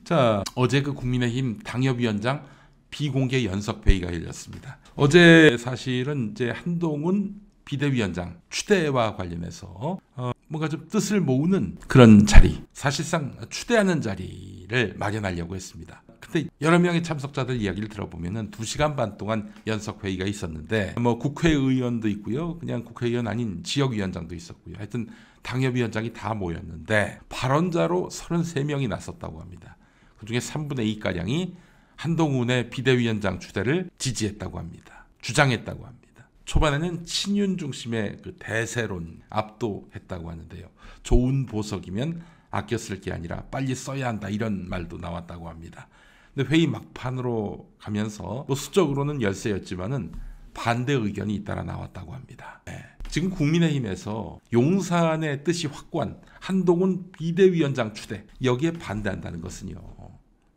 자, 어제 그 국민의힘 당협위원장 비공개 연석회의가 열렸습니다. 어제 사실은 이제 한동훈 비대위원장 추대와 관련해서 뭔가 좀 뜻을 모으는 그런 자리, 사실상 추대하는 자리를 마련하려고 했습니다. 근데 여러 명의 참석자들 이야기를 들어보면은 2시간 반 동안 연석회의가 있었는데 뭐 국회의원도 있고요, 그냥 국회의원 아닌 지역위원장도 있었고요. 하여튼 당협위원장이 다 모였는데 발언자로 33명이 나섰다고 합니다. 그중에 3분의 2가량이 한동훈의 비대위원장 추대를 지지했다고 합니다. 주장했다고 합니다. 초반에는 친윤 중심의 그 대세론 압도했다고 하는데요. 좋은 보석이면 아껴 쓸 게 아니라 빨리 써야 한다, 이런 말도 나왔다고 합니다. 근데 회의 막판으로 가면서 뭐 수적으로는 열세였지만은 반대 의견이 잇따라 나왔다고 합니다. 지금 국민의힘에서 용산의 뜻이 확고한 한동훈 비대위원장 추대, 여기에 반대한다는 것은요,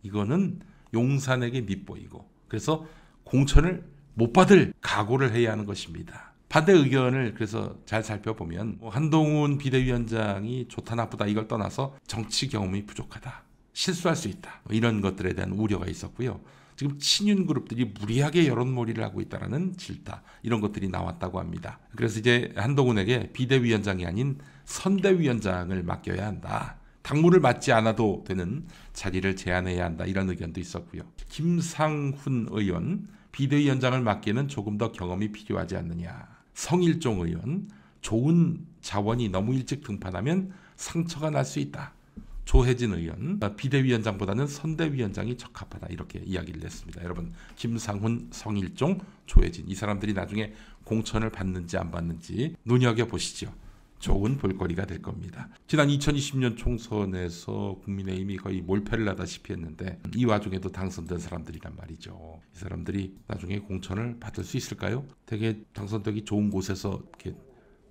이거는 용산에게 밉보이고 그래서 공천을 못 받을 각오를 해야 하는 것입니다. 반대 의견을 그래서 잘 살펴보면 한동훈 비대위원장이 좋다 나쁘다 이걸 떠나서 정치 경험이 부족하다, 실수할 수 있다, 이런 것들에 대한 우려가 있었고요. 지금 친윤 그룹들이 무리하게 여론몰이를 하고 있다는 질타, 이런 것들이 나왔다고 합니다. 그래서 이제 한동훈에게 비대위원장이 아닌 선대위원장을 맡겨야 한다, 당무를 맡지 않아도 되는 자리를 제안해야 한다, 이런 의견도 있었고요. 김상훈 의원, 비대위원장을 맡기에는 조금 더 경험이 필요하지 않느냐. 성일종 의원, 좋은 자원이 너무 일찍 등판하면 상처가 날 수 있다. 조혜진 의원, 비대위원장보다는 선대위원장이 적합하다, 이렇게 이야기를 했습니다. 여러분, 김상훈, 성일종, 조혜진, 이 사람들이 나중에 공천을 받는지 안 받는지 눈여겨보시죠. 좋은 볼거리가 될 겁니다. 지난 2020년 총선에서 국민의힘이 거의 몰패를 하다시피 했는데 이 와중에도 당선된 사람들이란 말이죠. 이 사람들이 나중에 공천을 받을 수 있을까요? 되게 당선되기 좋은 곳에서 이렇게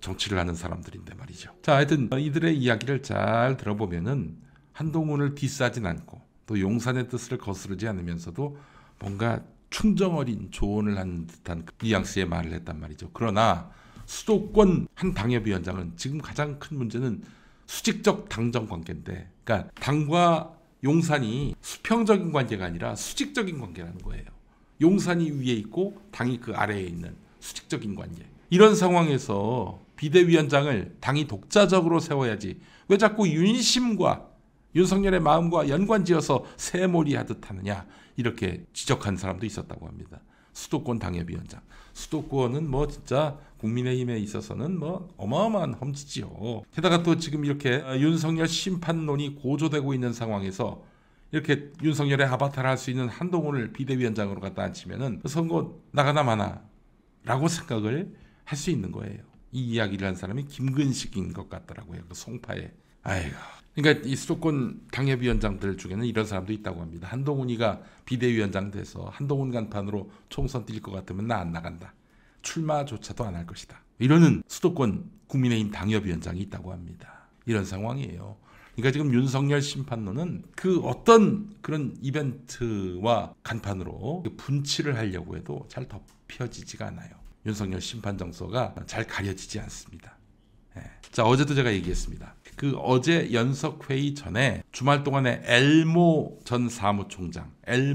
정치를 하는 사람들인데 말이죠. 자, 하여튼 이들의 이야기를 잘 들어보면은 한동훈을 디스하진 않고 또 용산의 뜻을 거스르지 않으면서도 뭔가 충정 어린 조언을 한 듯한 그 뉘앙스의 말을 했단 말이죠. 그러나 수도권 한 당협위원장은 지금 가장 큰 문제는 수직적 당정 관계인데, 그러니까 당과 용산이 수평적인 관계가 아니라 수직적인 관계라는 거예요. 용산이 위에 있고 당이 그 아래에 있는 수직적인 관계. 이런 상황에서 비대위원장을 당이 독자적으로 세워야지 왜 자꾸 윤심과 윤석열의 마음과 연관지어서 새몰이 하듯 하느냐, 이렇게 지적한 사람도 있었다고 합니다. 수도권 당협위원장. 수도권은 뭐 진짜 국민의힘에 있어서는 뭐 어마어마한 험지지요. 게다가 또 지금 이렇게 윤석열 심판론이 고조되고 있는 상황에서 이렇게 윤석열의 아바타를 할 수 있는 한동훈을 비대위원장으로 갖다 앉히면은 선거 나가나 마나 라고 생각을 할 수 있는 거예요. 이 이야기를 한 사람이 김근식인 것 같더라고요. 그 송파에. 아이고. 그러니까 이 수도권 당협위원장들 중에는 이런 사람도 있다고 합니다. 한동훈이가 비대위원장 돼서 한동훈 간판으로 총선 뛸 것 같으면 나 안 나간다, 출마조차도 안 할 것이다, 이러는 수도권 국민의힘 당협위원장이 있다고 합니다. 이런 상황이에요. 그러니까 지금 윤석열 심판론은 그 어떤 그런 이벤트와 간판으로 분치를 하려고 해도 잘 덮여지지가 않아요. 윤석열 심판 정서가 잘 가려지지 않습니다. 자, 어제도 제가 얘기했습니다. 그 어제 연석회의 전에 주말 동안에 엘모 전 사무총장이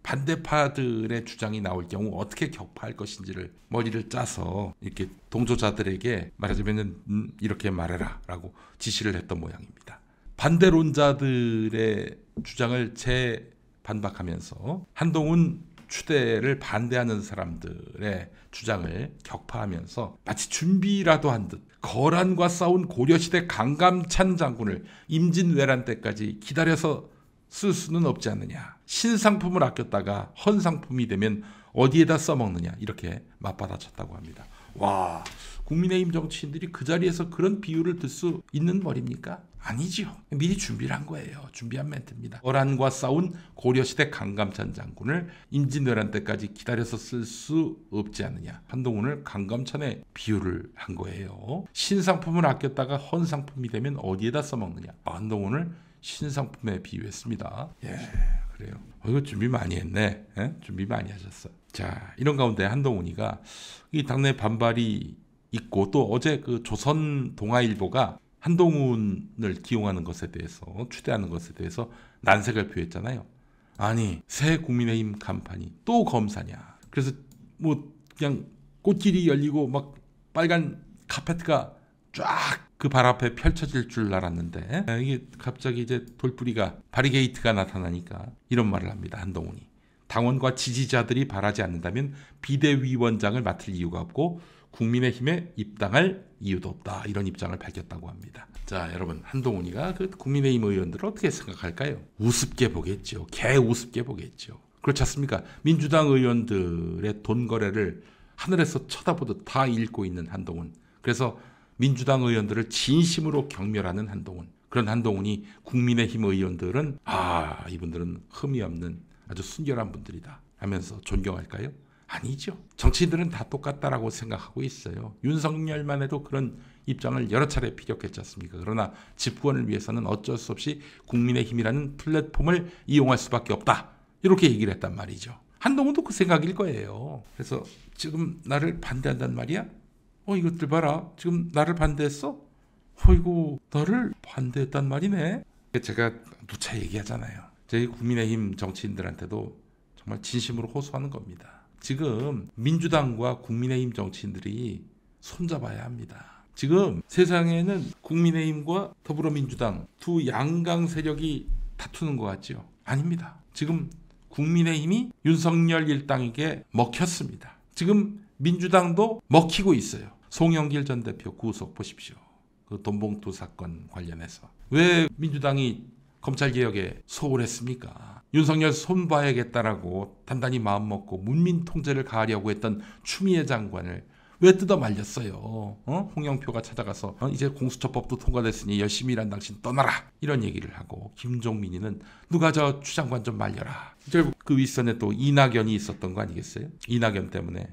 반대파들의 주장이 나올 경우 어떻게 격파할 것인지를 머리를 짜서 이렇게 동조자들에게 말하자면 이렇게 말해라 라고 지시를 했던 모양입니다. 반대론자들의 주장을 재반박하면서 한동훈 추대를 반대하는 사람들의 주장을 격파하면서 마치 준비라도 한 듯 거란과 싸운 고려시대 강감찬 장군을 임진왜란 때까지 기다려서 쓸 수는 없지 않느냐, 신상품을 아꼈다가 헌상품이 되면 어디에다 써먹느냐, 이렇게 맞받아쳤다고 합니다. 와, 국민의힘 정치인들이 그 자리에서 그런 비유를 들 수 있는 머리입니까? 아니죠. 미리 준비를 한 거예요. 준비한 멘트입니다. 거란과 싸운 고려시대 강감찬 장군을 임진왜란 때까지 기다려서 쓸 수 없지 않느냐. 한동훈을 강감찬의 비유를 한 거예요. 신상품을 아꼈다가 헌상품이 되면 어디에다 써먹느냐. 한동훈을 신상품에 비유했습니다. 예, 그래요. 이거 준비 많이 했네. 준비 많이 하셨어. 자, 이런 가운데 한동훈이가 이 당내 반발이 있고 또 어제 그 조선 동아일보가 한동훈을 기용하는 것에 대해서, 추대하는 것에 대해서 난색을 표했잖아요. 아니, 새 국민의힘 간판이 또 검사냐. 그래서 뭐 그냥 꽃길이 열리고 막 빨간 카페트가 쫙 그 발 앞에 펼쳐질 줄 알았는데, 이게 갑자기 이제 돌뿌리가, 바리게이트가 나타나니까 이런 말을 합니다. 한동훈이. 당원과 지지자들이 바라지 않는다면 비대위원장을 맡을 이유가 없고 국민의힘에 입당할 이유도 없다. 이런 입장을 밝혔다고 합니다. 자, 여러분, 한동훈이가 그 국민의힘 의원들을 어떻게 생각할까요? 우습게 보겠죠. 개 우습게 보겠죠. 그렇지 않습니까? 민주당 의원들의 돈 거래를 하늘에서 쳐다보듯 다 읽고 있는 한동훈. 그래서 민주당 의원들을 진심으로 경멸하는 한동훈. 그런 한동훈이 국민의힘 의원들은 이분들은 흠이 없는 아주 순결한 분들이다 하면서 존경할까요? 아니죠. 정치인들은 다 똑같다라고 생각하고 있어요. 윤석열만 해도 그런 입장을 여러 차례 피력했지 않습니까? 그러나 집권을 위해서는 어쩔 수 없이 국민의힘이라는 플랫폼을 이용할 수밖에 없다. 이렇게 얘기를 했단 말이죠. 한동훈도 그 생각일 거예요. 그래서 지금 나를 반대한단 말이야? 이것들 봐라. 지금 나를 반대했어? 어이구, 너를 반대했단 말이네. 제가 누차 얘기하잖아요. 저희 국민의힘 정치인들한테도 정말 진심으로 호소하는 겁니다. 지금 민주당과 국민의힘 정치인들이 손잡아야 합니다. 지금 세상에는 국민의힘과 더불어민주당 두 양강 세력이 다투는 것 같죠? 아닙니다. 지금 국민의힘이 윤석열 일당에게 먹혔습니다. 지금 민주당도 먹히고 있어요. 송영길 전 대표 구속 보십시오. 그 돈봉투 사건 관련해서. 왜 민주당이 검찰개혁에 소홀했습니까? 윤석열 손봐야겠다라고 단단히 마음먹고 문민 통제를 가하려고 했던 추미애 장관을 왜 뜯어 말렸어요? 홍영표가 찾아가서 이제 공수처법도 통과됐으니 열심히 일한 당신 떠나라 이런 얘기를 하고, 김종민이는 누가 저 추 장관 좀 말려라. 결국 그 윗선에 또 이낙연이 있었던 거 아니겠어요? 이낙연 때문에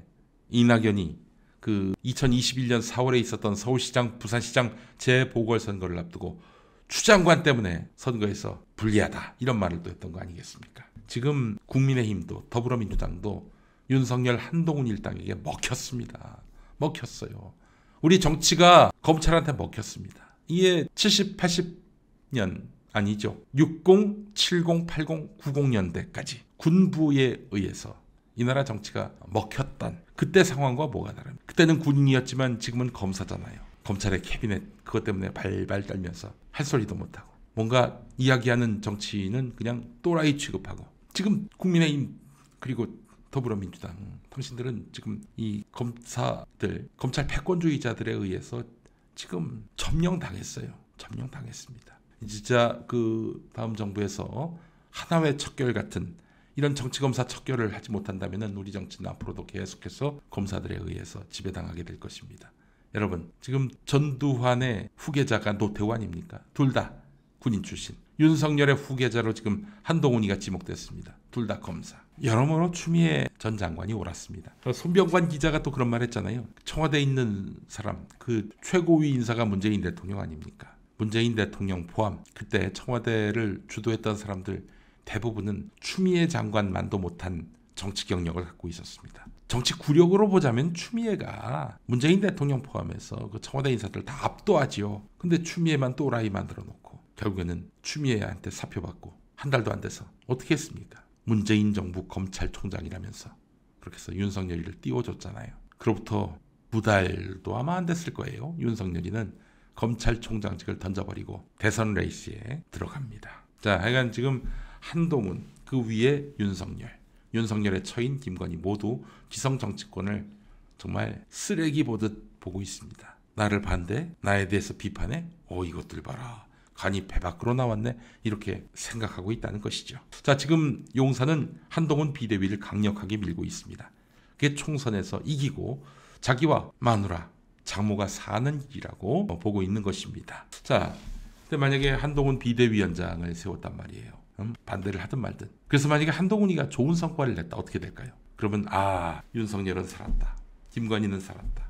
이낙연이 그 2021년 4월에 있었던 서울시장, 부산시장 재보궐선거를 앞두고 추 장관 때문에 선거에서 불리하다 이런 말을 또 했던 거 아니겠습니까? 지금 국민의힘도 더불어민주당도 윤석열 한동훈 일당에게 먹혔습니다. 먹혔어요. 우리 정치가 검찰한테 먹혔습니다. 이게 70, 80년 아니죠. 60, 70, 80, 90년대까지 군부에 의해서 이 나라 정치가 먹혔던 그때 상황과 뭐가 다릅니까? 그때는 군인이었지만 지금은 검사잖아요. 검찰의 캐비넷 그것 때문에 발발 떨면서 할 소리도 못하고 뭔가 이야기하는 정치인은 그냥 또라이 취급하고, 지금 국민의힘 그리고 더불어민주당 당신들은 지금 이 검사들, 검찰 패권주의자들에 의해서 지금 점령당했어요. 점령당했습니다. 진짜 그 다음 정부에서 하나회 척결 같은 이런 정치검사 척결을 하지 못한다면 우리 정치는 앞으로도 계속해서 검사들에 의해서 지배당하게 될 것입니다. 여러분, 지금 전두환의 후계자가 노태우 아닙니까? 둘 다 군인 출신. 윤석열의 후계자로 지금 한동훈이가 지목됐습니다. 둘 다 검사. 여러모로 추미애 전 장관이 옳았습니다. 손병관 기자가 또 그런 말 했잖아요. 청와대에 있는 사람, 그 최고위 인사가 문재인 대통령 아닙니까? 문재인 대통령 포함 그때 청와대를 주도했던 사람들 대부분은 추미애 장관만도 못한 정치 경력을 갖고 있었습니다. 정치 구력으로 보자면 추미애가 문재인 대통령 포함해서 그 청와대 인사들 다 압도하지요. 근데 추미애만 또라이 만들어 놓고 결국에는 추미애한테 사표받고 한 달도 안 돼서 어떻게 했습니까? 문재인 정부 검찰총장이라면서 그렇게 해서 윤석열이를 띄워줬잖아요. 그로부터 2달도 아마 안 됐을 거예요. 윤석열이는 검찰총장직을 던져버리고 대선 레이스에 들어갑니다. 자, 하여간 지금 한동훈, 그 위에 윤석열, 윤석열의 처인 김건희 모두 기성 정치권을 정말 쓰레기 보듯 보고 있습니다. 나를 반대, 나에 대해서 비판해? 이것들 봐라. 간이 배 밖으로 나왔네. 이렇게 생각하고 있다는 것이죠. 자, 지금 용산은 한동훈 비대위를 강력하게 밀고 있습니다. 그게 총선에서 이기고 자기와 마누라, 장모가 사는 일이라고 보고 있는 것입니다. 자, 근데 만약에 한동훈 비대위원장을 세웠단 말이에요. 반대를 하든 말든. 그래서 만약에 한동훈이가 좋은 성과를 냈다. 어떻게 될까요? 그러면 윤석열은 살았다. 김건희는 살았다.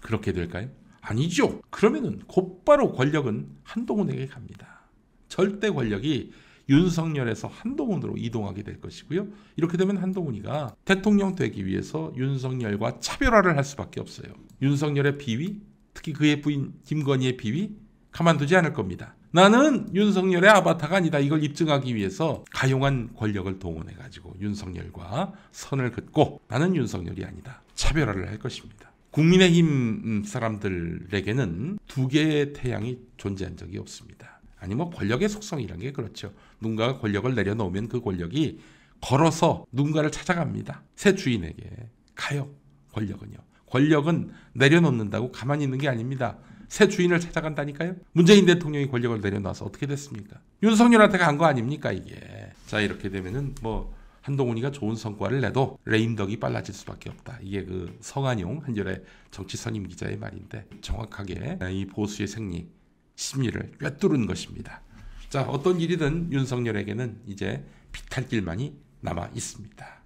그렇게 될까요? 아니죠. 그러면은 곧바로 권력은 한동훈에게 갑니다. 절대 권력이 윤석열에서 한동훈으로 이동하게 될 것이고요. 이렇게 되면 한동훈이가 대통령 되기 위해서 윤석열과 차별화를 할 수밖에 없어요. 윤석열의 비위, 특히 그의 부인 김건희의 비위, 가만두지 않을 겁니다. 나는 윤석열의 아바타가 아니다. 이걸 입증하기 위해서 가용한 권력을 동원해가지고 윤석열과 선을 긋고 나는 윤석열이 아니다. 차별화를 할 것입니다. 국민의힘 사람들에게는 두 개의 태양이 존재한 적이 없습니다. 아니 뭐 권력의 속성이란 게 그렇죠. 누군가가 권력을 내려놓으면 그 권력이 걸어서 누군가를 찾아갑니다. 새 주인에게 가요. 권력은요. 권력은 내려놓는다고 가만히 있는 게 아닙니다. 새 주인을 찾아간다니까요. 문재인 대통령이 권력을 내려놔서 어떻게 됐습니까? 윤석열한테 간 거 아닙니까 이게. 자 이렇게 되면은 뭐 한동훈이가 좋은 성과를 내도 레임덕이 빨라질 수밖에 없다. 이게 그 성한용 한겨레 정치선임 기자의 말인데 정확하게 이 보수의 생리 심리를 꿰뚫은 것입니다. 자 어떤 일이든 윤석열에게는 이제 비탈길만이 남아 있습니다.